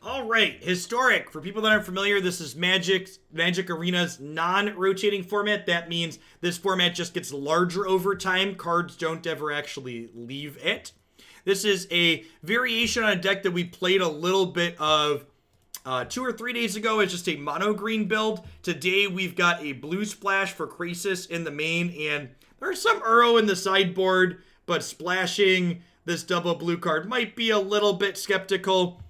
All right, historic. For people that aren't familiar, this is Magic Arena's non-rotating format. That means this format just gets larger over time. Cards don't ever actually leave it. This is a variation on a deck that we played a little bit of 2 or 3 days ago. It's just a mono green build. Today we've got a blue splash for Krasis in the main, and there's some Uro in the sideboard, but splashing this double blue card might be a little bit skeptical.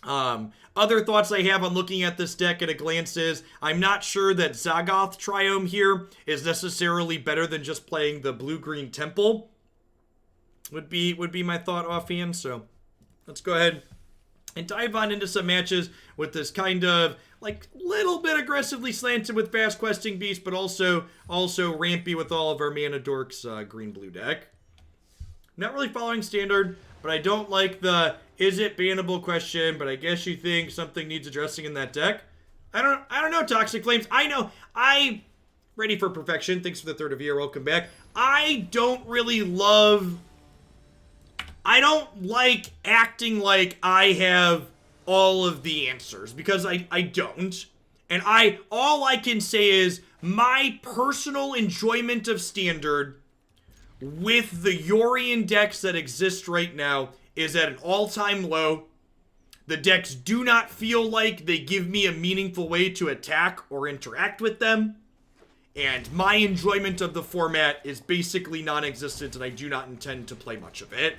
Other thoughts I have on looking at this deck at a glance is I'm not sure that Zagoth Triome here is necessarily better than just playing the blue-green temple. Would be my thought offhand. So let's go ahead and dive on into some matches with this kind of like little bit aggressively slanted with fast questing beast, but also rampy with all of our mana dorks green-blue deck. Not really following standard, but I don't like the is it bannable question, but I guess you think something needs addressing in that deck. I don't know, Toxic Flames. I know. Ready for perfection. Thanks for the 3rd of year. Welcome back. I don't like acting like I have all of the answers, because I don't. And all I can say is my personal enjoyment of standard with the Yorion decks that exist right now is at an all-time low. The decks do not feel like they give me a meaningful way to attack or interact with them. And my enjoyment of the format is basically non-existent, and I do not intend to play much of it.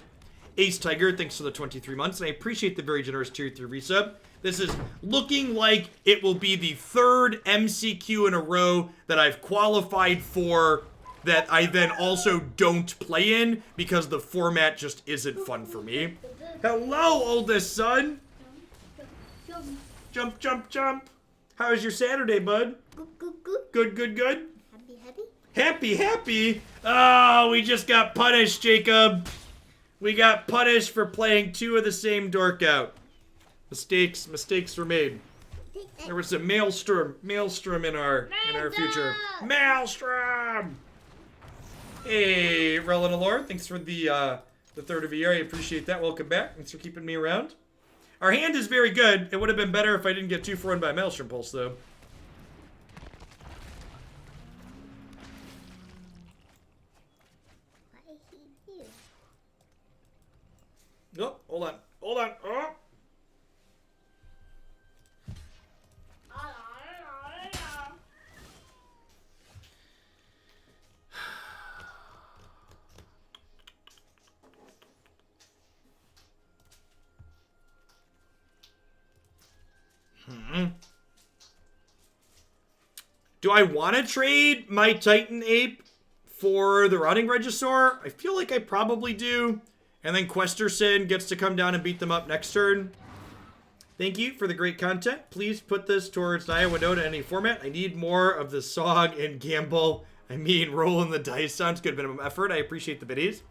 Ace Tiger, thanks for the 23 months, and I appreciate the very generous tier 3 resub. This is looking like it will be the 3rd MCQ in a row that I've qualified for that I then also don't play in because the format just isn't fun for me. Hello, oldest son. Jump, jump, jump. How was your Saturday, bud? Good, good, good. Happy. Oh, we just got punished, Jacob. We got punished for playing 2 of the same dork out. Mistakes were made. There was a maelstrom in our future. Maelstrom. Hey, Llanowar, thanks for the 3rd of the year. I appreciate that. Welcome back. Thanks for keeping me around. Our hand is very good. It would have been better if I didn't get 2-for-1 by Maelstrom Pulse, though. Oh, hold on. Oh. Do I want to trade my Titan Ape for the Rotting Regisaur? I feel like I probably do. And then Questerson gets to come down and beat them up next turn. Thank you for the great content. Please put this towards Naya Winota in any format. I need more of the song and gamble. I mean, rolling the dice sounds good. Minimum effort. I appreciate the biddies.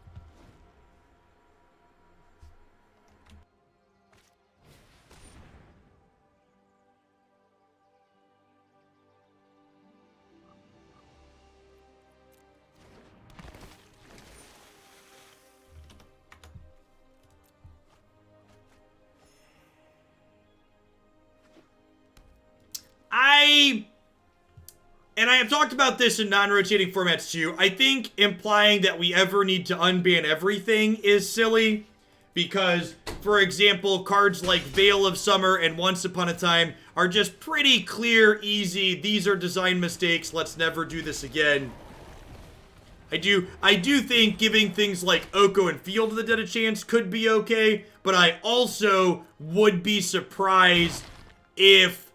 And I have talked about this in non-rotating formats too. I think implying that we ever need to unban everything is silly. Because, for example, cards like Veil of Summer and Once Upon a Time are just pretty clear, easy. These are design mistakes. Let's never do this again. I do think giving things like Oko and Field of the Dead a chance could be okay. But I also would be surprised if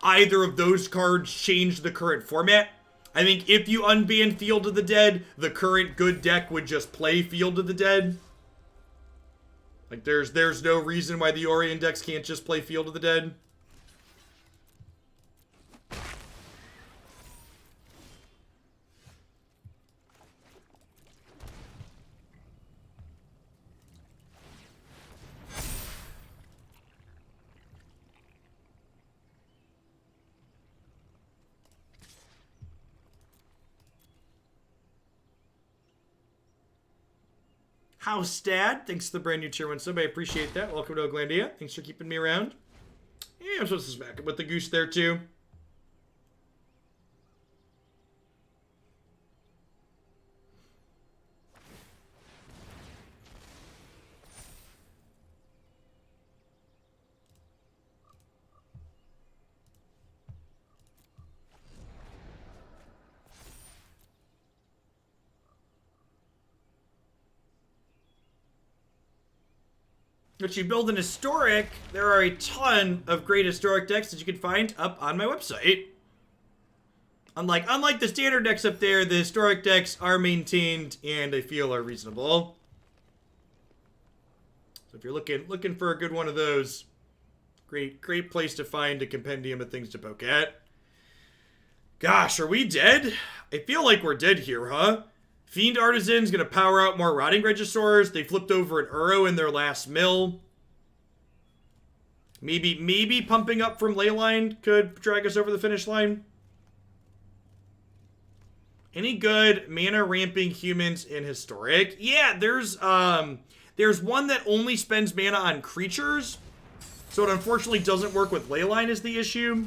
either of those cards change the current format. I think if you unban Field of the Dead, the current good deck would just play Field of the Dead. Like, there's no reason why the Orion decks can't just play Field of the Dead. House Dad, thanks for the brand new tier 1 sub. I appreciate that. Welcome to Oglandia. Thanks for keeping me around. Yeah, I'm supposed to smack him with the goose there too. But you build an historic, there are a ton of great historic decks that you can find up on my website. Unlike the standard decks up there, the historic decks are maintained and I feel are reasonable. So if you're looking for a good one of those, great place to find a compendium of things to poke at. Gosh, are we dead? I feel like we're dead here, huh? Fiend Artisan's gonna power out more Rotting Regisaurs. They flipped over an Uro in their last mill. Maybe pumping up from Leyline could drag us over the finish line. Any good mana ramping humans in Historic? Yeah, there's one that only spends mana on creatures. So it unfortunately doesn't work with Leyline is the issue.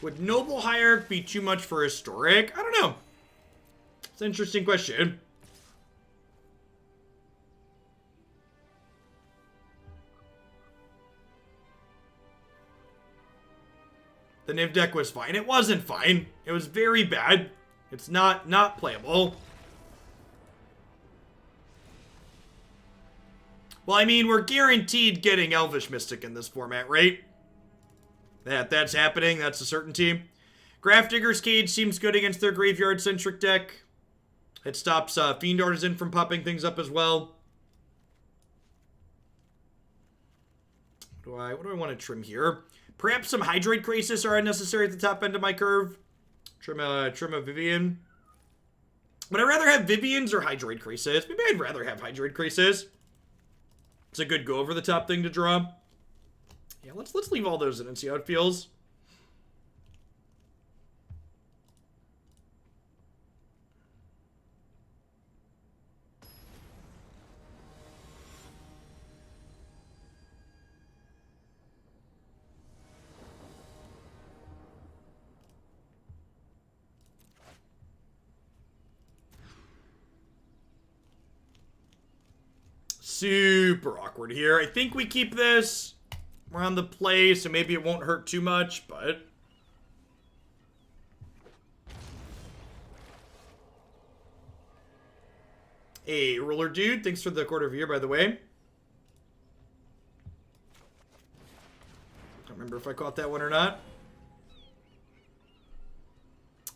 Would Noble Hierarch be too much for Historic? I don't know. It's an interesting question. The Niv deck was fine. It wasn't fine. It was very bad. It's not playable. Well, I mean, we're guaranteed getting Elvish Mystic in this format, right? That's happening. That's a certainty. Grafdigger's Cage seems good against their graveyard-centric deck. It stops Fiend Artisan from popping things up as well. What do I want to trim here? Perhaps some Hydroid Krasis are unnecessary at the top end of my curve. Trim a Vivien. Would I rather have Viviens or Hydroid Krasis? Maybe I'd rather have Hydroid Krasis. It's a good go over the top thing to draw. Yeah, let's leave all those in and see how it feels. Super awkward here. I think we keep this. We're on the play, so maybe it won't hurt too much, but... Hey, Ruler Dude, thanks for the quarter of a year, by the way. I don't remember if I caught that one or not.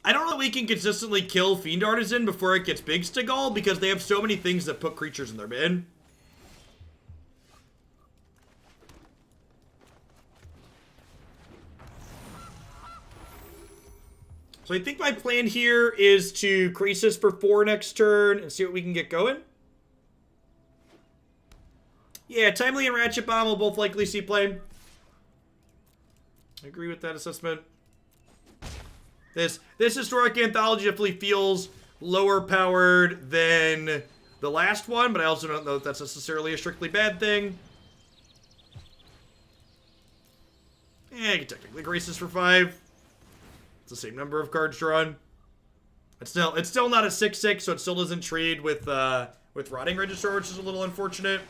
I don't know that we can consistently kill Fiend Artisan before it gets Big Stigall, because they have so many things that put creatures in their bin. So I think my plan here is to Krasis for 4 next turn and see what we can get going. Yeah, Timely and Ratchet Bomb will both likely see play. I agree with that assessment. This Historic Anthology definitely feels lower powered than the last one, but I also don't know if that's necessarily a strictly bad thing. Yeah, you can technically Krasis for 5. It's the same number of cards drawn. It's still not a 6/6, so it still doesn't trade with Rotting Regisaur, which is a little unfortunate.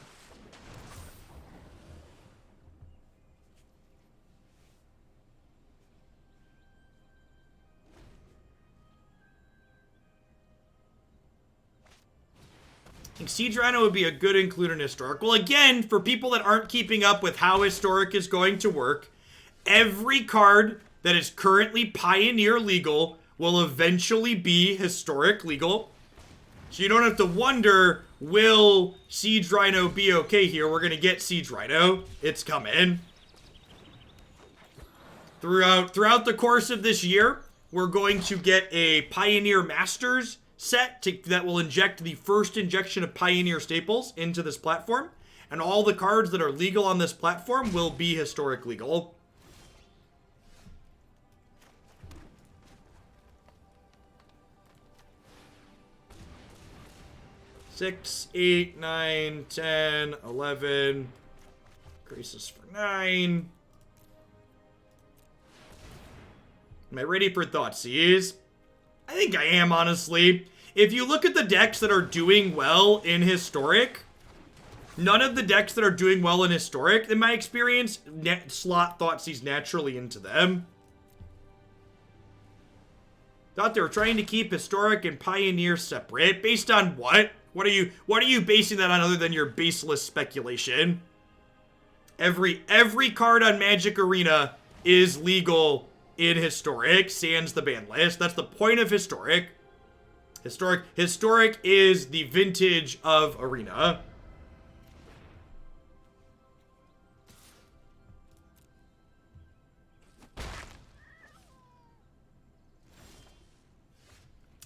I think Siege Rhino would be a good include in Historic. Well, again, for people that aren't keeping up with how Historic is going to work, every card that is currently Pioneer legal will eventually be Historic legal. So you don't have to wonder, will Siege Rhino be okay here? We're going to get Siege Rhino. It's coming. Throughout the course of this year, we're going to get a Pioneer Masters set that will inject the first injection of Pioneer staples into this platform. And all the cards that are legal on this platform will be historic legal. Six, 8, 9, 10, 11. Krasis for 9. Am I ready for Thoughtseize? I think I am, honestly. If you look at the decks that are doing well in Historic, none of the decks that are doing well in Historic, in my experience, slot Thoughtseize naturally into them. Thought they were trying to keep Historic and Pioneer separate. Based on what? What are you basing that on other than your baseless speculation? Every card on Magic Arena is legal in Historic, sans the ban list. That's the point of Historic. Historic is the vintage of Arena.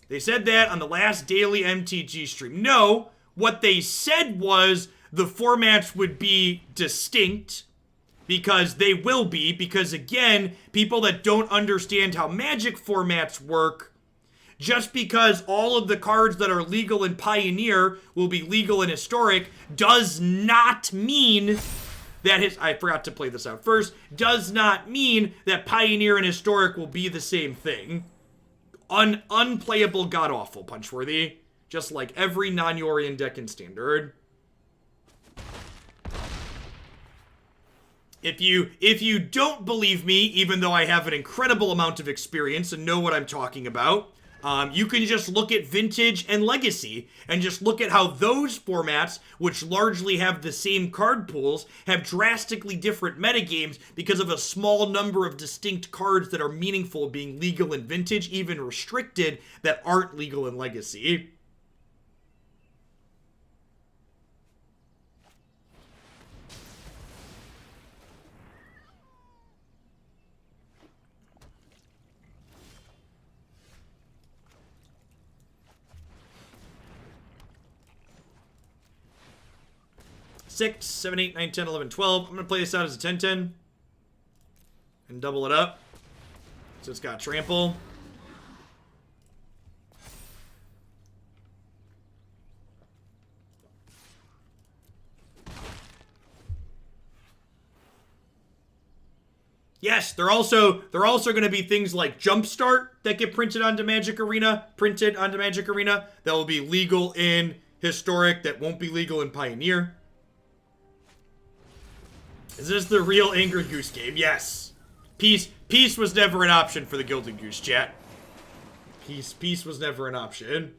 They said that on the last daily MTG stream. No, what they said was the formats would be distinct, because they will be, because again, people that don't understand how Magic formats work, just because all of the cards that are legal in Pioneer will be legal in Historic does not mean that I forgot to play this out first, does not mean that Pioneer and Historic will be the same thing. Unplayable, god-awful, Punchworthy. Just like every non-Yorion deck in Standard. If you don't believe me, even though I have an incredible amount of experience and know what I'm talking about, you can just look at Vintage and Legacy and just look at how those formats, which largely have the same card pools, have drastically different metagames because of a small number of distinct cards that are meaningful being legal in Vintage, even restricted, that aren't legal in Legacy. Six, 7, 8, 9, 10, 11, 12. I'm going to play this out as a 10-10 and double it up. So it's got trample. Yes, they're also going to be things like Jumpstart that get printed onto Magic Arena, that will be legal in Historic, that won't be legal in Pioneer. Is this the real Angry Goose game? Yes. Peace was never an option for the Gilded Goose, chat. Peace was never an option.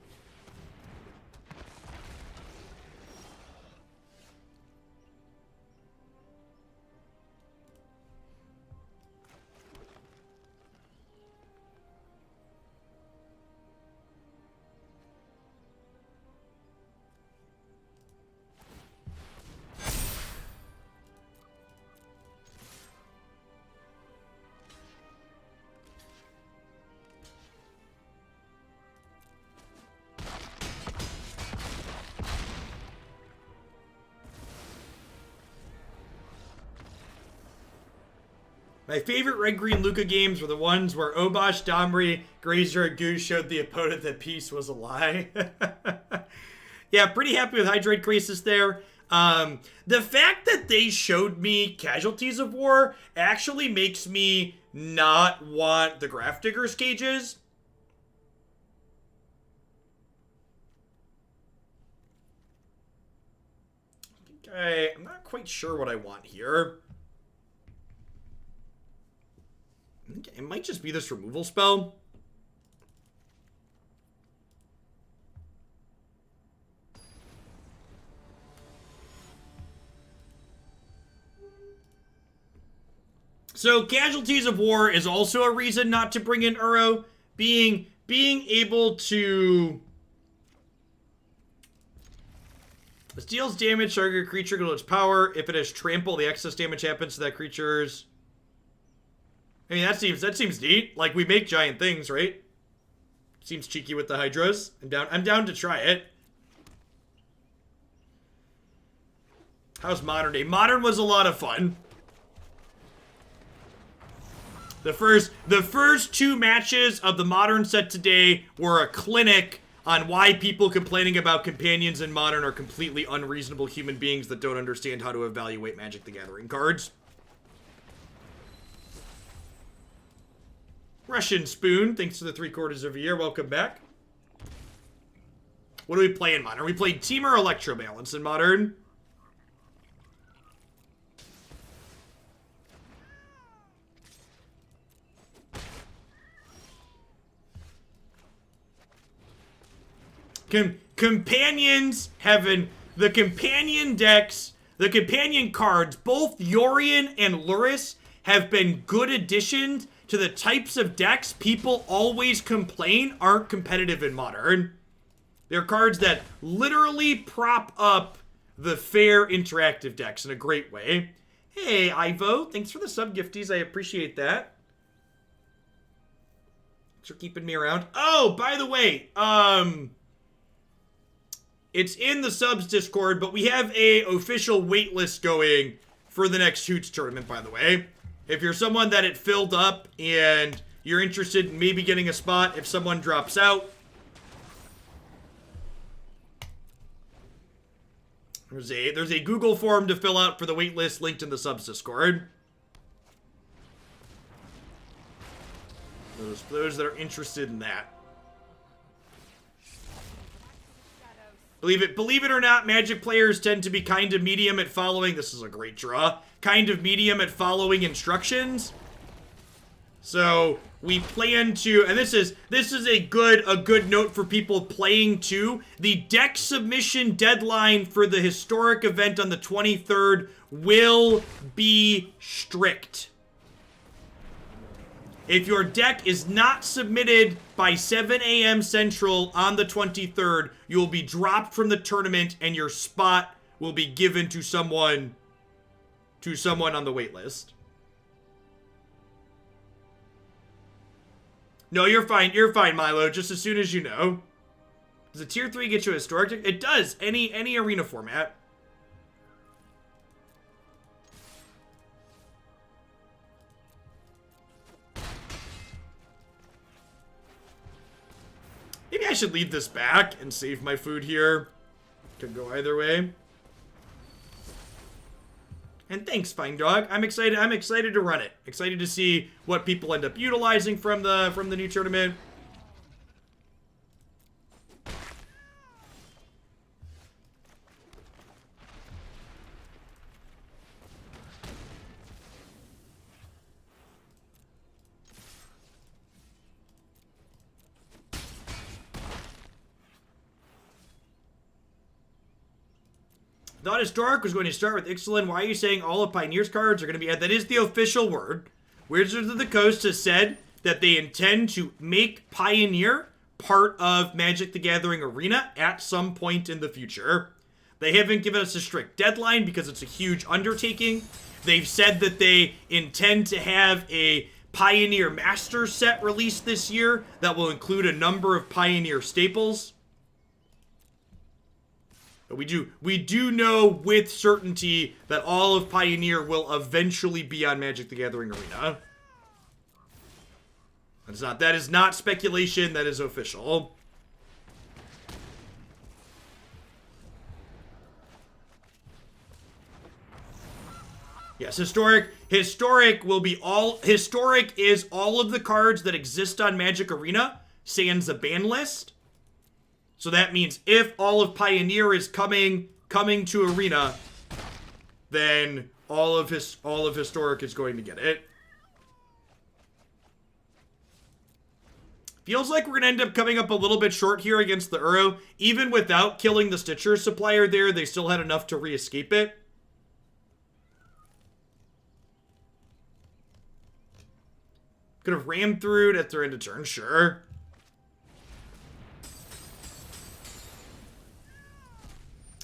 My favorite Red-Green Luca games were the ones where Obosh, Domri, Grazer, and Goose showed the opponent that peace was a lie. Yeah, pretty happy with Hydroid Krasis there. The fact that they showed me Casualties of War actually makes me not want the Grafdigger's cages. Okay, I'm not quite sure what I want here. It might just be this removal spell. So Casualties of War is also a reason not to bring in Uro. Being able to deals damage, target creature goes its power. If it has trample, the excess damage happens to that creature's. I mean, that seems neat. Like, we make giant things, right? Seems cheeky with the Hydras. I'm down to try it. How's Modern Day? Modern was a lot of fun. The first 2 matches of the Modern set today were a clinic on why people complaining about companions in Modern are completely unreasonable human beings that don't understand how to evaluate Magic the Gathering cards. Russian Spoon, thanks for the 3/4 of a year. Welcome back. What do we play in Modern? We played Team or Electro Balance in Modern. Companions having the companion decks, the companion cards, both Yorion and Luris have been good additions to the types of decks people always complain aren't competitive in Modern. They're cards that literally prop up the fair interactive decks in a great way. Hey, Ivo, thanks for the sub gifties. I appreciate that. Thanks for keeping me around. Oh, by the way, it's in the subs Discord, but we have a official waitlist going for the next Hoots tournament, by the way. If you're someone that it filled up and you're interested in maybe getting a spot if someone drops out, there's a Google form to fill out for the waitlist linked in the subs Discord. Those that are interested in that. Believe it or not, Magic players tend to be kind of medium at following, this is a great draw, kind of medium at following instructions. So we plan to, and this is a good note for people playing too. The deck submission deadline for the historic event on the 23rd will be strict. If your deck is not submitted by 7 a.m. Central on the 23rd, you will be dropped from the tournament and your spot will be given to someone on the wait list. No, you're fine, Milo, just as soon as you know. Does a tier 3 get you a historic deck? It does, any arena format. Maybe I should leave this back and save my food here. Could go either way. And thanks, Fine Dog. I'm excited to run it. Excited to see what people end up utilizing from the new tournament. Thought Historic was going to start with Ixalan. Why are you saying all of Pioneer's cards are going to be... That is the official word. Wizards of the Coast has said that they intend to make Pioneer part of Magic the Gathering Arena at some point in the future. They haven't given us a strict deadline because it's a huge undertaking. They've said that they intend to have a Pioneer Master set released this year that will include a number of Pioneer staples. But we do know with certainty that all of Pioneer will eventually be on Magic the Gathering Arena. That is not speculation, that is official. Yes, Historic will be all... Historic is all of the cards that exist on Magic Arena, sans a ban list. So that means if all of Pioneer is coming to Arena, then all of Historic is going to get it. Feels like we're going to end up coming up a little bit short here against the Uro. Even without killing the Stitcher supplier there, they still had enough to re-escape it. Could have rammed through it at their end of turn, sure.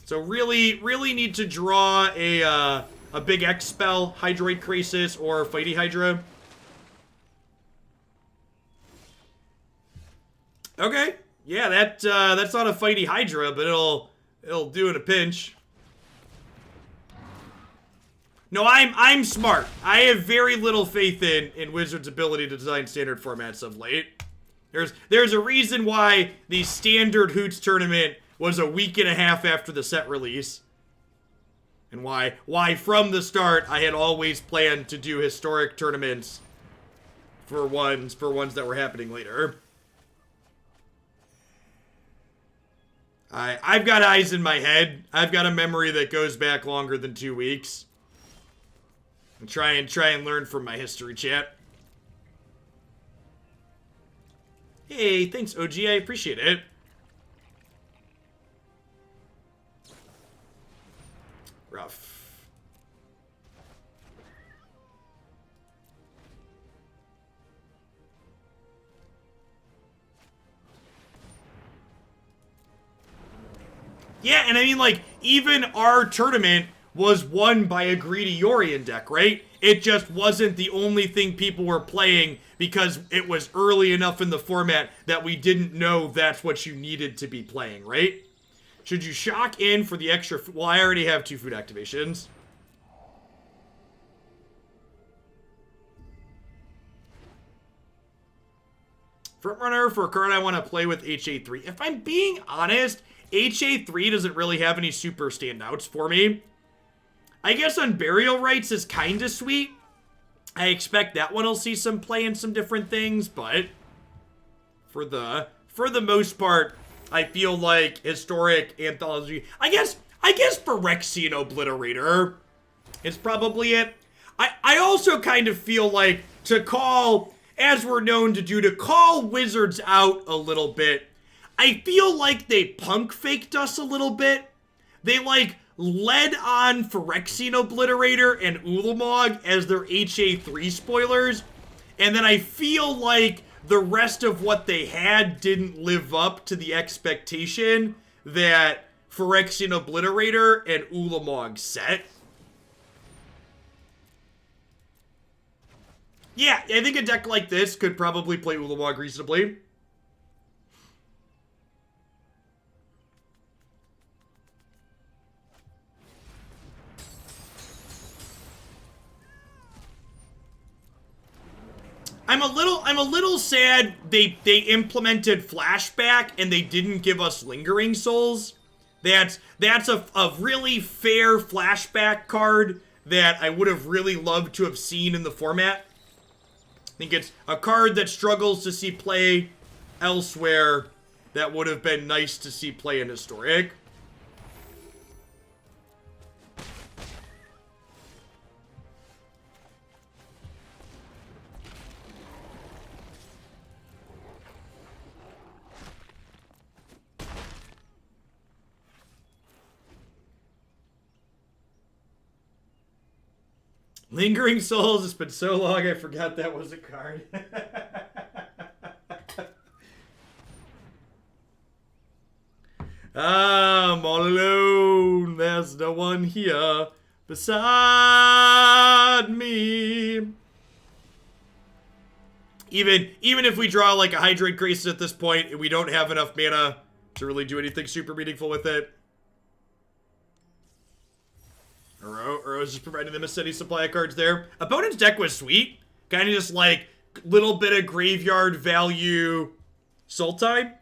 So really need to draw a big X spell, Hydroid Krasis or Fighty Hydra. Okay. Yeah, that's not a fighty Hydra, but it'll do in a pinch. No, I'm smart. I have very little faith in Wizards' ability to design standard formats of late. There's a reason why the standard Hoots tournament was a week and a half after the set release. And why from the start I had always planned to do historic tournaments for ones that were happening later. I've got eyes in my head. I've got a memory that goes back longer than 2 weeks. And try and learn from my history, chat. Hey, thanks, OG. I appreciate it. Rough. Yeah, and I mean, like, even our tournament was won by a greedy Yorion deck, right? It just wasn't the only thing people were playing because it was early enough in the format that we didn't know that's what you needed to be playing, right? Should you shock in for the extra... Well, I already have 2 food activations. Frontrunner for a card I want to play with HA3. If I'm being honest, HA3 doesn't really have any super standouts for me. I guess Unburial Rites is kind of sweet. I expect that one will see some play in some different things, but for the most part, I feel like historic anthology. I guess Phyrexian Obliterator is probably it. I also kind of feel like to call, as we're known to do, to call Wizards out a little bit. I feel like they punk faked us a little bit. They like led on Phyrexian Obliterator and Ulamog as their HA3 spoilers. And then I feel like the rest of what they had didn't live up to the expectation that Phyrexian Obliterator and Ulamog set. Yeah, I think a deck like this could probably play Ulamog reasonably. I'm a little sad they implemented flashback and they didn't give us Lingering Souls. That's a really fair flashback card that I would have really loved to have seen in the format. I think it's a card that struggles to see play elsewhere that would have been nice to see play in Historic. Lingering Souls, it's been so long I forgot that was a card. I'm all alone, there's no one here beside me. Even if we draw like a Hydroid Krasis at this point, we don't have enough mana to really do anything super meaningful with it. Or was just providing them a steady supply of cards there. Opponent's deck was sweet. Kind of just like little bit of graveyard value Sultide.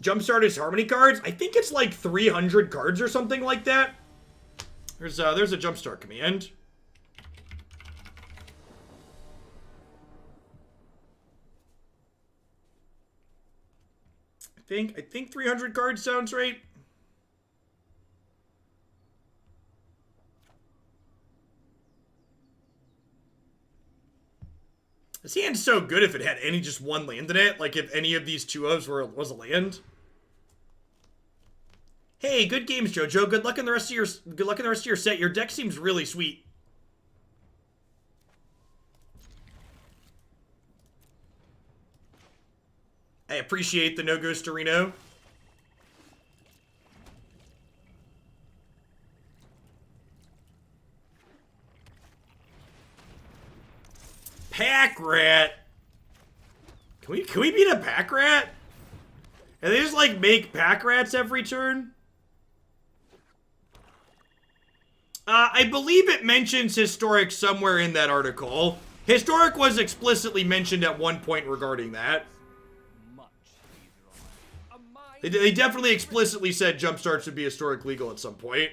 Jumpstart is Harmony cards. I think it's like 300 cards or something like that. There's a Jumpstart command. I think 300 cards sounds right. This hand's so good if it had just one land in it. Like if any of these 2-ofs was a land. Hey, good games, Jojo. Good luck in the rest of your set. Your deck seems really sweet. I appreciate the no Ghost Reno. pack rat. Can we beat a pack rat? And they just like make pack rats every turn? I believe it mentions Historic somewhere in that article. Historic was explicitly mentioned at one point regarding that. They definitely explicitly said Jumpstart should be Historic legal at some point.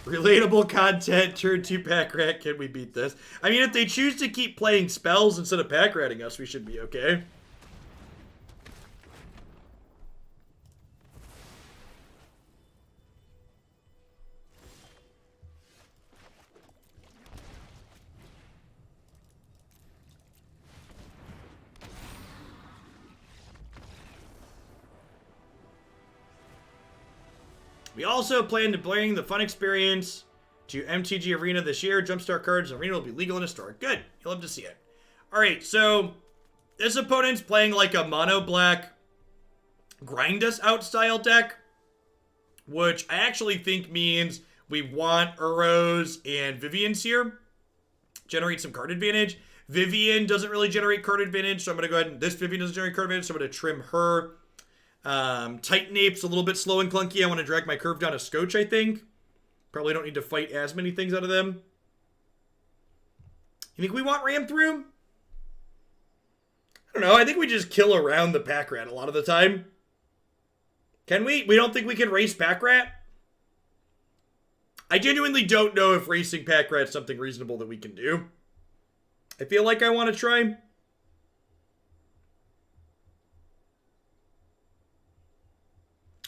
Relatable content, turn 2 pack rat, can we beat this? I mean, if they choose to keep playing spells instead of pack ratting us, we should be okay. We also plan to bring the fun experience to MTG Arena this year. Jumpstart cards in Arena will be legal and historic. Good. You'll love to see it. Alright, so this opponent's playing like a mono-black grind us out style deck, which I actually think means we want Urros and Vivien's here. Generate some card advantage. Vivien doesn't really generate card advantage, so I'm going to go ahead and... This Vivien doesn't generate card advantage, so I'm going to trim her. Titan Ape's a little bit slow and clunky. I want to drag my curve down a scotch, I think. Probably don't need to fight as many things out of them. You think we want Ram through? I don't know. I think we just kill around the pack rat a lot of the time. Can we? We don't think we can race pack rat? I genuinely don't know if racing pack rat's something reasonable that we can do. I feel like I want to try.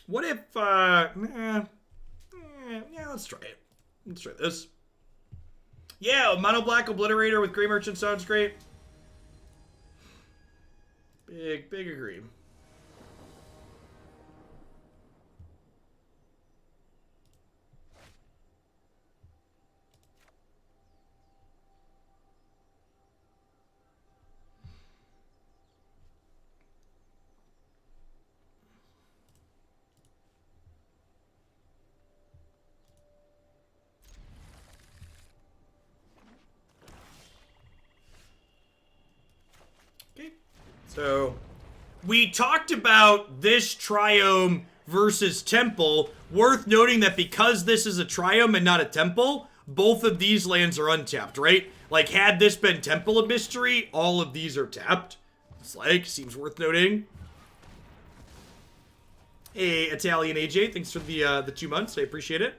What if, yeah, let's try it. Let's try this. Yeah, Mono Black Obliterator with Grey Merchant sounds great. Big agree. So, we talked about this Triome versus Temple. Worth noting that because this is a Triome and not a Temple, both of these lands are untapped, right? Like, had this been Temple of Mystery, all of these are tapped. It's like, seems worth noting. Hey, Italian AJ, thanks for the 2 months. I appreciate it.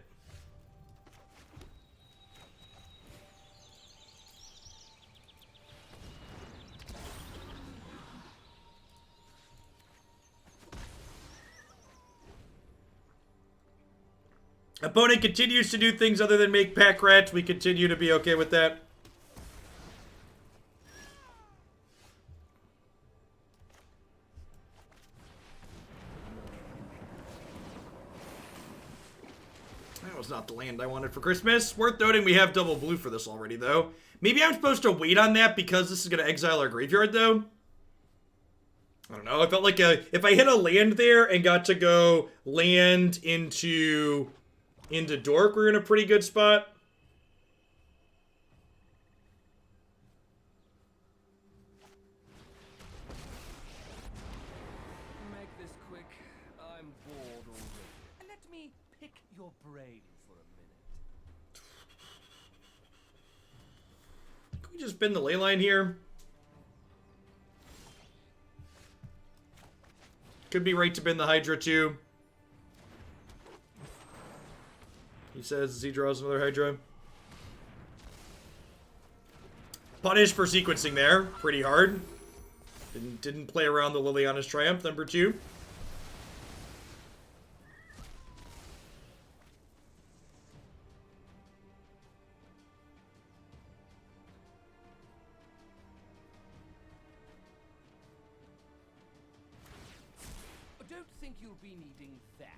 Opponent continues to do things other than make pack rats. We continue to be okay with that. That was not the land I wanted for Christmas. Worth noting we have double blue for this already, though. Maybe I'm supposed to wait on that because this is going to exile our graveyard, though. I don't know. I felt like if I hit a land there and got to go land into Dork, we're in a pretty good spot. Make this quick. I'm bored already. Let me pick your brain for a minute. Can we just bend the leyline here? Could be right to bend the Hydra too. He says he draws another Hydra. Punished for sequencing there. Pretty hard. Didn't play around the Liliana's Triumph, number 2. I don't think you'll be needing that.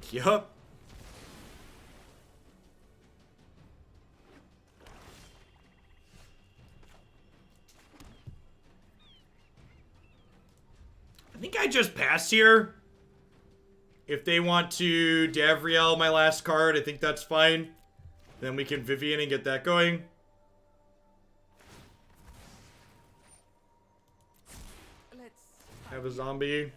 Yup. I just pass here. If they want to Davriel my last card, I think that's fine. Then we can Vivien and get that going. Let's Have a zombie.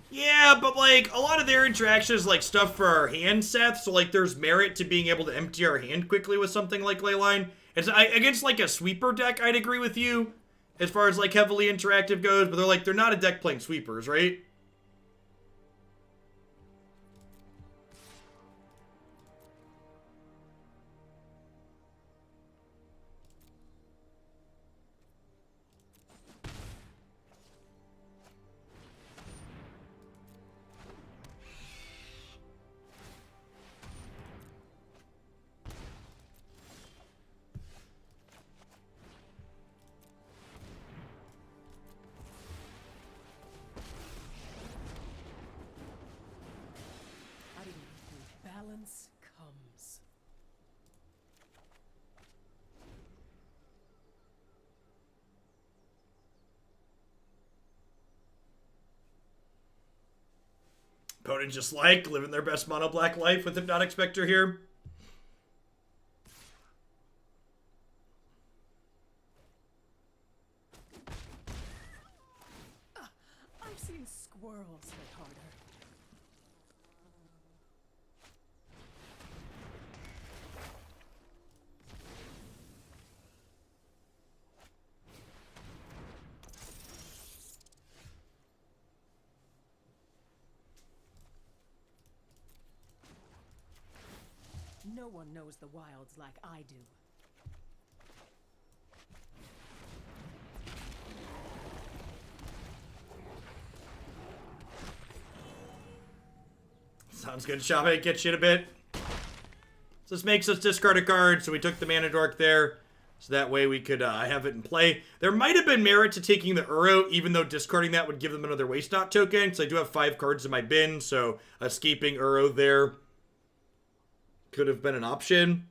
Yeah, but like a lot of their interactions is like stuff for our hand sets, so like there's merit to being able to empty our hand quickly with something like Leyline. It's against like a sweeper deck, I'd agree with you as far as like heavily interactive goes, but they're not a deck playing sweepers, right? balance comes. Opponent just like living their best mono black life with Hypnotic Spectre here. I've seen squirrels hit harder. No one knows the wilds like I do. Sounds good, Shabe. Get you in a bit. So this makes us discard a card, so we took the Mana Dork there. So that way we could have it in play. There might have been merit to taking the Uro, even though discarding that would give them another waste not token, because I do have 5 cards in my bin, so escaping Uro there could have been an option.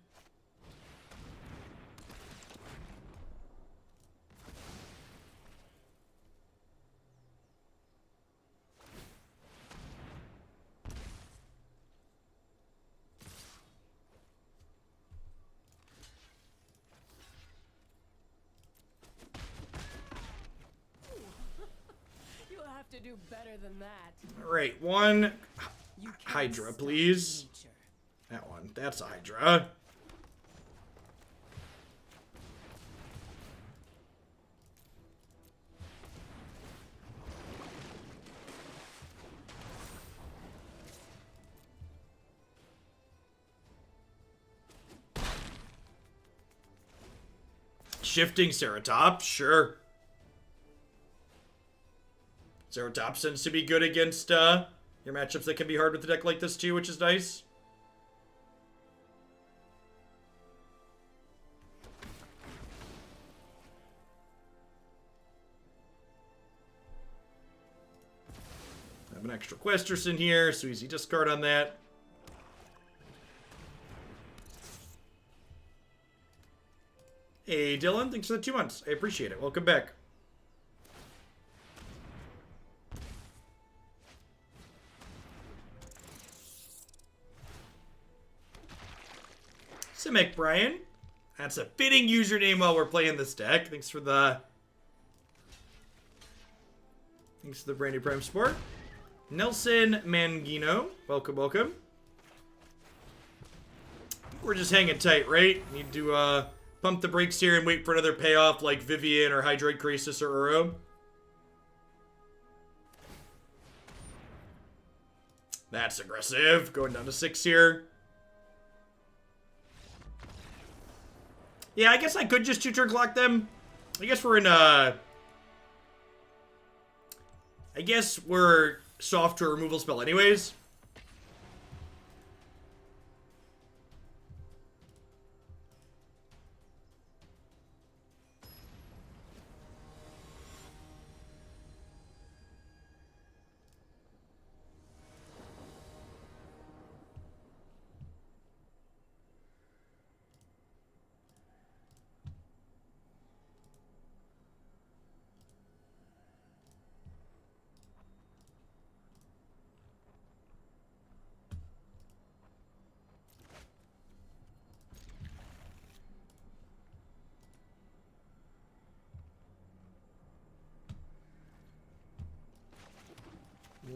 You'll have to do better than that. All right, one You can't Hydra, stop please. nature. That one. That's a Hydra. Shifting Ceratops, sure. Ceratops tends to be good against your matchups that can be hard with a deck like this too, which is nice. I have an extra Questerson here, so easy discard on that. Hey, Dylan, thanks for the 2 months. I appreciate it. Welcome back. Simic Brian. That's a fitting username while we're playing this deck. Thanks for the Brandy Prime Sport. Nelson Mangino. Welcome, welcome. We're just hanging tight, right? Need to pump the brakes here and wait for another payoff like Vivien or Hydroid Krasis or Uro. That's aggressive. Going down to 6 here. Yeah, I guess I could just 2-turn clock them. I guess we're in I guess we're soft to a removal spell anyways.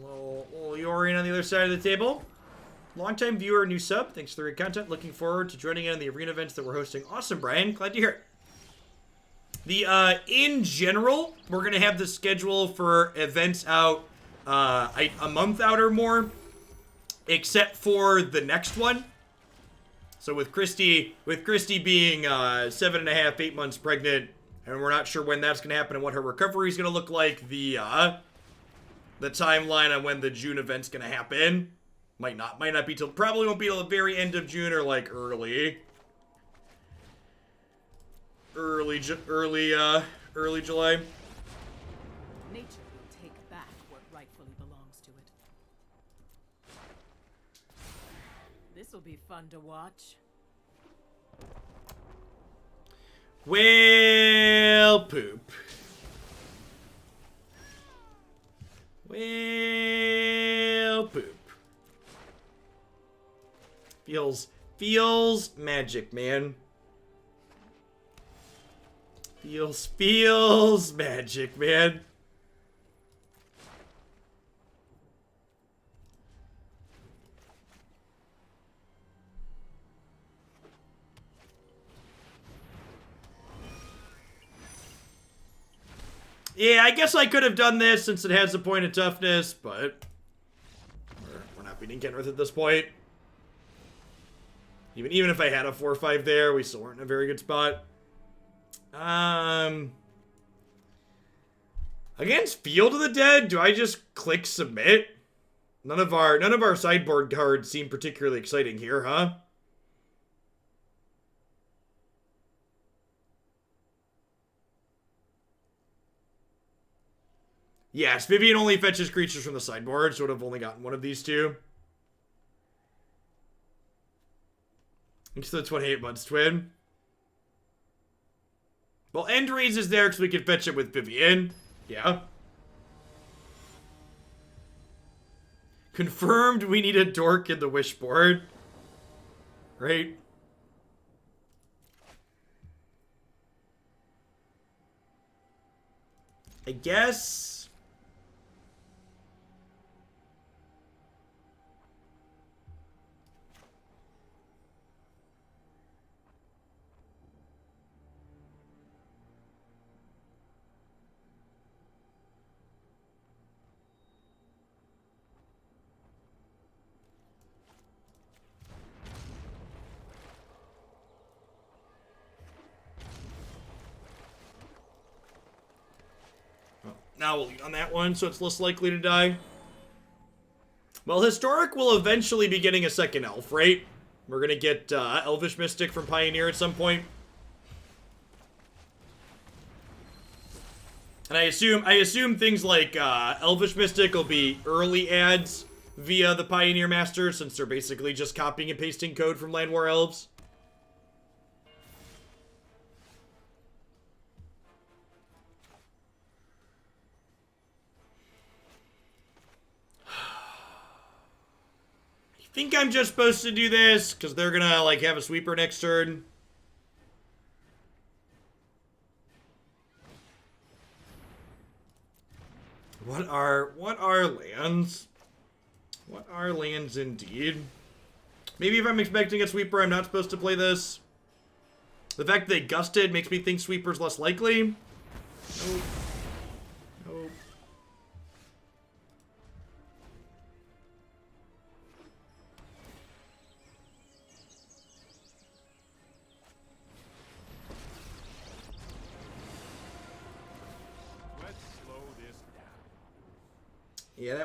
Little Yorian on the other side of the table. Longtime viewer, new sub. Thanks for the great content. Looking forward to joining in on the arena events that we're hosting. Awesome, Brian. Glad to hear it. In general, we're going to have the schedule for events out a month out or more, except for the next one. So with Christy being 7.5, 8 months pregnant, and we're not sure when that's going to happen and what her recovery is going to look like, the timeline on when the June event's going to happen might not be till, probably won't be till the very end of June or like early July. Nature will take back what rightfully belongs to it. This'll be fun to watch. Well, poop. Well, poop. Feels magic, man. Feels magic, man. Yeah, I guess I could have done this since it has a point of toughness, but we're not beating Kenrith at this point. Even if I had a 4-5 there, we still weren't in a very good spot. Against Field of the Dead, do I just click submit? None of our sideboard cards seem particularly exciting here, huh? Yes, Vivien only fetches creatures from the sideboard, so would have only gotten one of these two. Thanks to the 28 months, twin. Well, End-Raze is there because we can fetch it with Vivien. Yeah. Confirmed we need a dork in the wishboard. Right? I guess... Now we'll lead on that one, so it's less likely to die. Well, Historic will eventually be getting a second elf, right? We're gonna get Elvish Mystic from Pioneer at some point. And I assume things like Elvish Mystic will be early adds via the Pioneer Master, since they're basically just copying and pasting code from Llanowar Elves. I think I'm just supposed to do this because they're gonna like have a sweeper next turn. What are lands? What are lands indeed? Maybe if I'm expecting a sweeper, I'm not supposed to play this. The fact that they gusted makes me think sweeper's less likely. Nope. Nope. Yeah,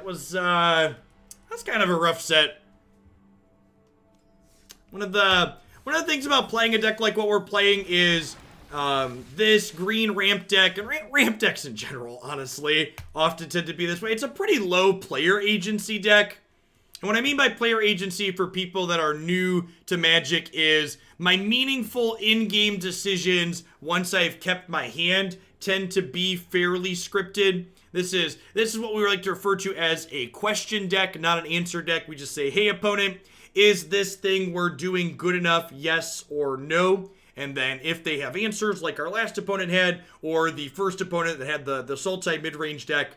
that's kind of a rough set. One of the things about playing a deck like what we're playing is this green ramp deck, and ramp decks in general, honestly, often tend to be this way. It's a pretty low player agency deck. And what I mean by player agency for people that are new to Magic is my meaningful in-game decisions, once I've kept my hand, tend to be fairly scripted. This is what we like to refer to as a question deck, not an answer deck. We just say, hey, opponent, is this thing we're doing good enough, yes or no? And then if they have answers like our last opponent had, or the first opponent that had the Sultai mid-range deck,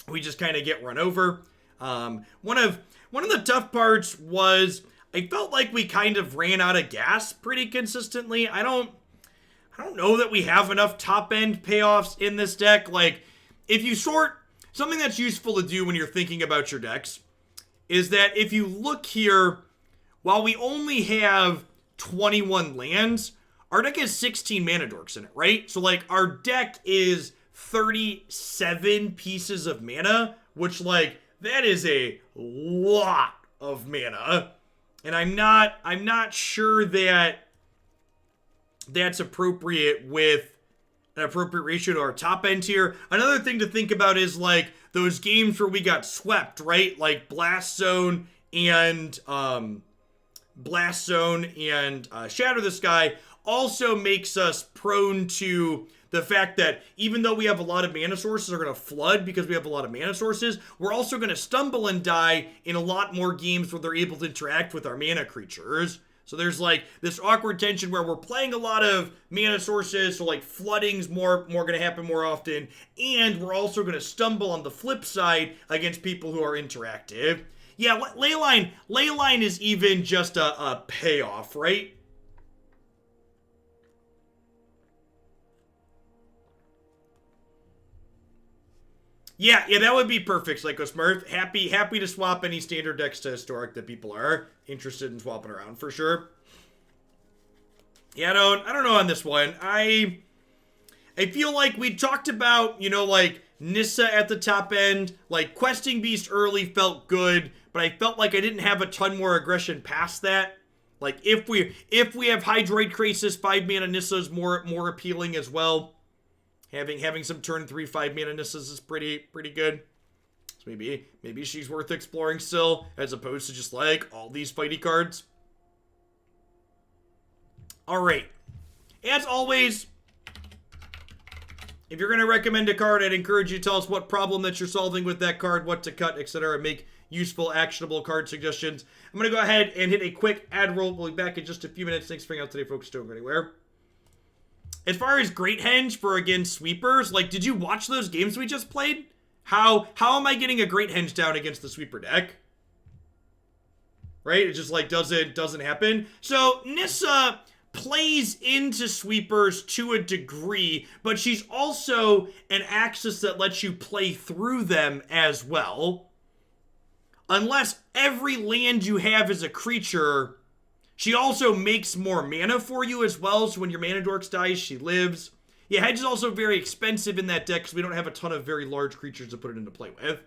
we just kind of get run over. One of the tough parts was I felt like we kind of ran out of gas pretty consistently. I don't know that we have enough top end payoffs in this deck. Like, if you sort, something that's useful to do when you're thinking about your decks is that if you look here, while we only have 21 lands, our deck has 16 mana dorks in it, right? So like our deck is 37 pieces of mana, which like that is a lot of mana. And I'm not sure that that's appropriate with an appropriate ratio to our top end here. Another thing to think about is like those games where we got swept, right? Like Blast Zone and Shatter the Sky also makes us prone to the fact that even though we have a lot of mana sources are going to flood because we have a lot of mana sources, we're also going to stumble and die in a lot more games where they're able to interact with our mana creatures. So there's like this awkward tension where we're playing a lot of mana sources, so like flooding's more going to happen more often, and we're also going to stumble on the flip side against people who are interactive. Yeah, Leyline is even just a payoff, right? Yeah, that would be perfect, Psychosmurf. Happy to swap any standard decks to historic that people are interested in swapping around for sure. Yeah, I don't know on this one. I feel like we talked about, like Nissa at the top end, like Questing Beast early felt good, but I felt like I didn't have a ton more aggression past that. Like if we have Hydroid Krasis, 5 mana Nissa is more appealing as well. Having some turn 3 5 mana Nissas is pretty good. So maybe she's worth exploring still, as opposed to just like all these fighty cards. Alright. As always, if you're going to recommend a card, I'd encourage you to tell us what problem that you're solving with that card, what to cut, etc. Make useful, actionable card suggestions. I'm going to go ahead and hit a quick ad roll. We'll be back in just a few minutes. Thanks for hanging out today, folks. Don't go anywhere. As far as Great Henge for against sweepers, like, did you watch those games we just played? How am I getting a Great Henge down against the sweeper deck? Right? It just like doesn't happen. So Nissa plays into sweepers to a degree, but she's also an Axis that lets you play through them as well. Unless every land you have is a creature, she also makes more mana for you as well, so when your mana dorks dies, she lives. Yeah, Hedge is also very expensive in that deck because we don't have a ton of very large creatures to put it into play with.